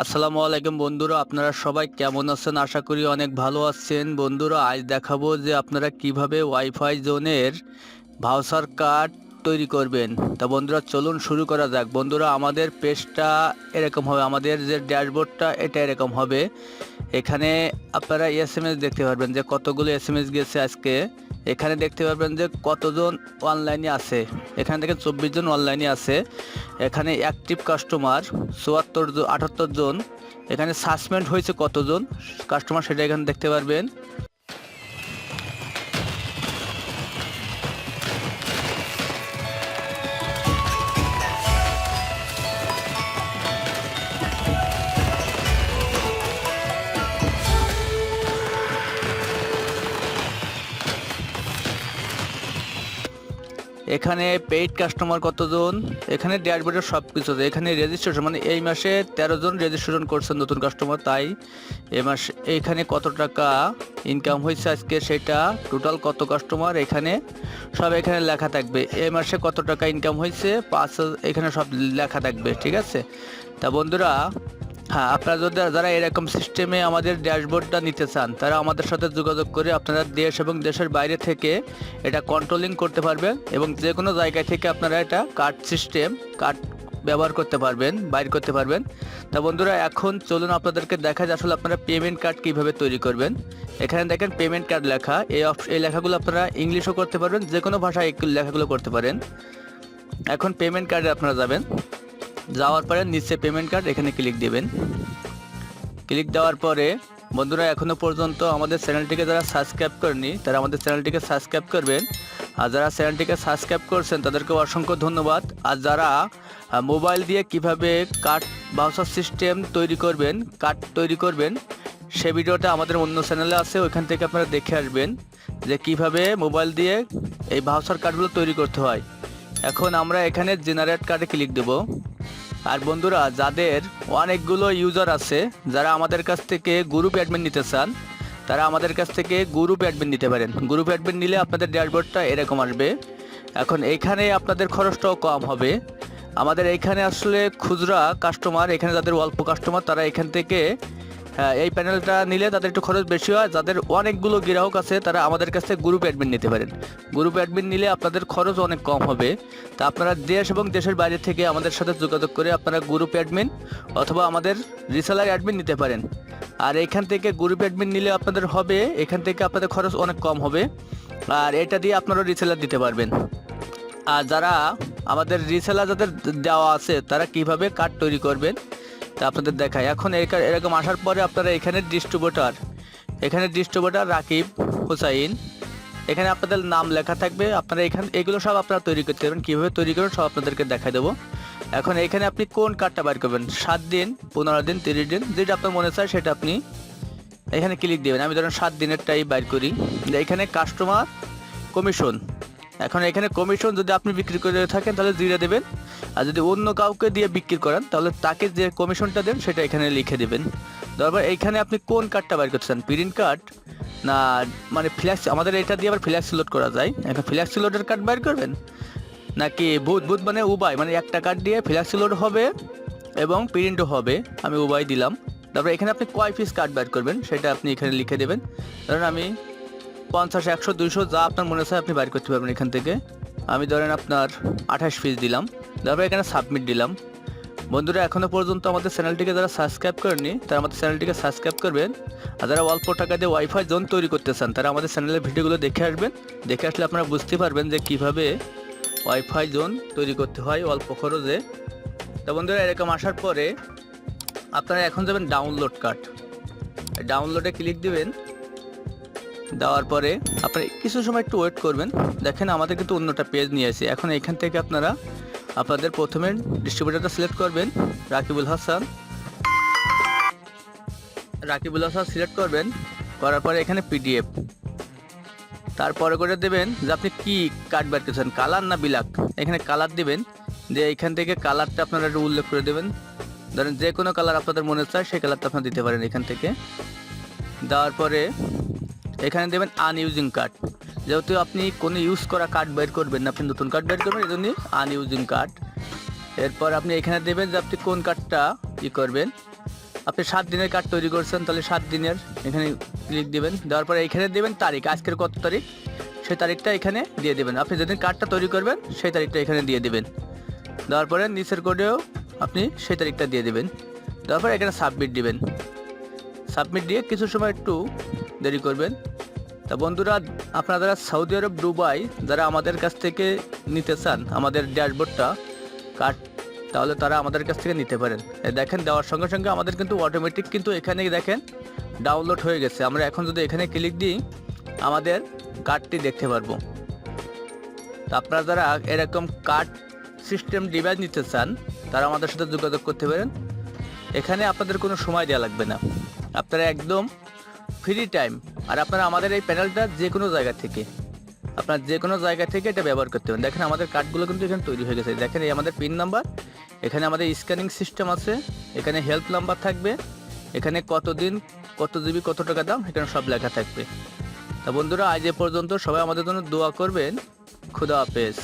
আসসালামু আলাইকুম বন্ধুরা, আপনারা সবাই কেমন আছেন? আশা করি অনেক ভালো আছেন। বন্ধুরা, আজ দেখাবো যে আপনারা কিভাবে ওয়াইফাই জোনের ভাউচার কার্ড তৈরি করবেন। তা বন্ধুরা, চলুন শুরু করা যাক। বন্ধুরা, আমাদের পেজটা এরকম হবে, আমাদের যে ড্যাশবোর্ডটা এটা এরকম হবে। এখানে আপনারা এসএমএস দেখতে পারবেন যে কতগুলো এসএমএস গেছে আজকে। এখানে দেখতে পারবেন যে কতজন অনলাইনে আছে। এখান থেকে 24 জন অনলাইনে আছে। এখানে অ্যাক্টিভ কাস্টমার 78 জন। এখানে সাসপেন্ড হয়েছে কতজন কাস্টমার সেটা এখানে দেখতে পারবেন। এখানে পেইড কাস্টমার কতজন, এখানে ড্যাশবোর্ডের সব কিছু আছে। এখানে রেজিস্ট্রেশন মানে এই মাসে 13 জন রেজিস্ট্রেশন করছেন নতুন কাস্টমার, তাই এই মাসে এখানে কত টাকা ইনকাম হয়েছে আজকে সেটা, টোটাল কত কাস্টমার এখানে সব এখানে লেখা থাকবে। এই মাসে কত টাকা ইনকাম হয়েছে 5, এখানে সব লেখা থাকবে, ঠিক আছে। তা বন্ধুরা, হ্যাঁ, আপনারা যদি যারা এরকম সিস্টেমে আমাদের ড্যাশবোর্ডটা নিতে চান তারা আমাদের সাথে যোগাযোগ করে আপনারা দেশ এবং দেশের বাইরে থেকে এটা কন্ট্রোলিং করতে পারবেন এবং যে কোনো জায়গায় থেকে আপনারা এটা কার্ড ব্যবহার করতে পারবেন, বাইর করতে পারবেন। তা বন্ধুরা, এখন চলুন আপনাদেরকে দেখা যায় আসলে আপনারা পেমেন্ট কার্ড কীভাবে তৈরি করবেন। এখানে দেখেন পেমেন্ট কার্ড লেখা, এই লেখাগুলো আপনারা ইংলিশও করতে পারবেন, যে কোনো ভাষায় এই লেখাগুলো করতে পারেন। এখন পেমেন্ট কার্ডে আপনারা যাবেন, যাওয়ার পরে নিচে পেমেন্ট কার্ড এখানে ক্লিক দেবেন। ক্লিক দেওয়ার পরে বন্ধুরা, এখনও পর্যন্ত আমাদের চ্যানেলটিকে যারা সাবস্ক্রাইব করেনি তারা আমাদের চ্যানেলটিকে সাবস্ক্রাইব করবেন, আর যারা চ্যানেলটিকে সাবস্ক্রাইব করছেন তাদেরকে অসংখ্য ধন্যবাদ। আর যারা মোবাইল দিয়ে কিভাবে কার্ড ভাউচার সিস্টেম কার্ড তৈরি করবেন সে ভিডিওটা আমাদের অন্য চ্যানেলে আছে, ওইখান থেকে আপনারা দেখে আসবেন যে কিভাবে মোবাইল দিয়ে এই ভাউচার কার্ডগুলো তৈরি করতে হয়। এখন আমরা এখানে জেনারেট কার্ডে ক্লিক দেব। আর বন্ধুরা, যাদের অনেকগুলো ইউজার আছে, যারা আমাদের কাছ থেকে গ্রুপ অ্যাডমিন নিতে চান তারা আমাদের কাছ থেকে গ্রুপ অ্যাডমিন নিতে পারেন। গ্রুপ অ্যাডমিন নিলে আপনাদের ড্যাশবোর্ডটা এরকম আসবে। এখন এইখানে আপনাদের খরচটাও কম হবে। আমাদের এইখানে আসলে খুচরা কাস্টমার, এখানে যাদের অল্প কাস্টমার তারা এখান থেকে এই প্যানেলটা নিলে তাদের একটু খরচ বেশি হয়। যাদের অনেকগুলো গ্রাহক আছে তারা আমাদের কাছ থেকে গ্রুপ অ্যাডমিন নিতে পারেন। গ্রুপ অ্যাডমিন নিলে আপনাদের খরচ অনেক কম হবে। তা আপনারা দেশ এবং দেশের বাইরে থেকে আমাদের সাথে যোগাযোগ করে আপনারা গ্রুপ অ্যাডমিন অথবা আমাদের রিসেলার অ্যাডমিন নিতে পারেন। আর এখান থেকে গ্রুপ অ্যাডমিন নিলে আপনাদের হবে, এখান থেকে আপনাদের খরচ অনেক কম হবে, আর এটা দিয়ে আপনারা রিসেলার দিতে পারবেন। আর যারা আমাদের রিসেলার যাদের দেওয়া আছে তারা কিভাবে কার্ড তৈরি করবেন তা আপনাদের দেখায়। এখন এরকম আসার পরে আপনারা এখানে ডিস্ট্রিবিউটর রাকিব হুসাইন, এখানে আপনাদের নাম লেখা থাকবে। আপনারা এগুলো সব আপনারা তৈরি করতে পারবেন, কীভাবে তৈরি করবেন সব আপনাদেরকে দেখাই দেবো। এখন এখানে আপনি কোন কার্ডটা বাইর করবেন, 7 দিন, 15 দিন, 30 দিন, যেটা আপনার মনে চায় সেটা আপনি এখানে ক্লিক দেবেন। আমি ধরেন 7 দিনেরটাই বাইর করি। এখানে কাস্টমার কমিশন, এখন এখানে কমিশন যদি আপনি বিক্রি করে থাকেন তাহলে 0 দেবেন, আর যদি অন্য কাউকে দিয়ে বিক্রি করেন তাহলে তাকে যে কমিশনটা দেন সেটা এখানে লিখে দেবেন। তারপর এইখানে আপনি কোন কার্ডটা বাইর করতে চান, প্রিন্ট কার্ড না মানে ফ্ল্যাক্স, আমাদের এটা দিয়ে আবার ফ্ল্যাক্স লোড করা যায়। এখন ফ্ল্যাক্স লোডের কার্ড বাইর করবেন নাকি বুথ মানে উভয়, মানে একটা কার্ড দিয়ে ফ্ল্যাক্স লোড হবে এবং প্রিন্টও হবে, আমি উভয় দিলাম। তারপর এখানে আপনি কয় পিস কার্ড বাইর করবেন সেটা আপনি এখানে লিখে দেবেন। ধরেন আমি 50, 100, 200 যা আপনার মনে হয় আপনি বাইর করতে পারবেন এখান থেকে। আমি ধরেন আপনার 28 পিস দিলাম, তারপর এখানে সাবমিট দিলাম। বন্ধুরা, এখনও পর্যন্ত আমাদের চ্যানেলটিকে যারা সাবস্ক্রাইব করেনি তারা আমাদের চ্যানেলটিকে সাবস্ক্রাইব করবেন, আর যারা অল্প টাকা দিয়ে ওয়াইফাই জোন তৈরি করতে চান তারা আমাদের চ্যানেলের ভিডিওগুলো দেখে আসবেন। দেখে আসলে আপনারা বুঝতে পারবেন যে কিভাবে ওয়াইফাই জোন তৈরি করতে হয় অল্প খরচে। তো বন্ধুরা, এরকম আসার পরে আপনারা এখন যাবেন ডাউনলোড কার্ড, ডাউনলোডে ক্লিক দিবেন। দেওয়ার পরে আপনারা কিছু সময় একটু ওয়েট করবেন। দেখেন আমাদের কিন্তু অন্যটা পেজ নিয়ে আসে। এখন এখান থেকে আপনারা আপনাদের প্রথমে ডিস্ট্রিবিউটরটা সিলেক্ট করবেন, রাকিবুল হাসান সিলেক্ট করবেন। করার পরে এখানে পিডিএফ, তারপরে করে দেবেন যে আপনি কি কার্ড বের করছেন, কালার না বিলাক। এখানে কালার দিবেন, যে এইখান থেকে কালারটা আপনারা একটু উল্লেখ করে দেবেন। ধরেন যে কোনো কালার আপনাদের মনে চায় সেই কালারটা আপনারা দিতে পারেন এখান থেকে। দেওয়ার পরে এখানে দেবেন আনইউজিং কার্ড, যেহেতু আপনি কোনো ইউজ করা কার্ড বের করবেন না, আপনি নতুন কার্ড বের করবেন, এই জন্যই আনইউজিং কার্ড। এরপর আপনি এখানে দেবেন যে আপনি কোন কার্ডটা করবেন। আপনি 7 দিনের কার্ড তৈরি করছেন, তাহলে 7 দিনের এখানে ক্লিক দিবেন। দেওয়ার পরে এখানে দেবেন তারিখ, আজকের কত তারিখ সেই তারিখটা এখানে দিয়ে দেবেন। আপনি যেদিন কার্ডটা তৈরি করবেন সেই তারিখটা এখানে দিয়ে দেবেন। দেওয়ার পরে নিচের কোডেও আপনি সেই তারিখটা দিয়ে দেবেন। দেওয়ার পরে এখানে সাবমিট দিবেন। সাবমিট দিয়ে কিছু সময় একটু দেরি করবেন। তা বন্ধুরা, আপনারা যারা সৌদি আরব, দুবাই যারা আমাদের কাছ থেকে নিতে চান আমাদের ড্যাশবোর্ডটা কার্ড, তাহলে তারা আমাদের কাছ থেকে নিতে পারেন। দেখেন দেওয়ার সঙ্গে সঙ্গে আমাদের কিন্তু অটোমেটিক কিন্তু এখানে দেখেন ডাউনলোড হয়ে গেছে। আমরা এখন যদি এখানে ক্লিক দিই আমাদের কার্ডটি দেখতে পারবো। তা আপনারা যারা এরকম কার্ড সিস্টেম ডিভাইস নিতে চান তারা আমাদের সাথে যোগাযোগ করতে পারেন। এখানে আপনাদের কোনো সময় দেওয়া লাগবে না, আপনারা একদম ফ্রি টাইম। আর আপনারা আমাদের এই প্যানেলটা যে কোনো জায়গা থেকে এটা ব্যবহার করতে পারেন। দেখেন আমাদের কার্ডগুলো কিন্তু এখানে তৈরি হয়ে গেছে। দেখেন এই আমাদের পিন নাম্বার, এখানে আমাদের স্ক্যানিং সিস্টেম আছে, এখানে হেল্প নাম্বার থাকবে, এখানে কত দিন, কত জিবি, কত টাকা দাম, এখানে সব লেখা থাকবে। তা বন্ধুরা, আজ এ পর্যন্ত। সবাই আমাদের জন্য দোয়া করবেন। খুদা হাফেজ।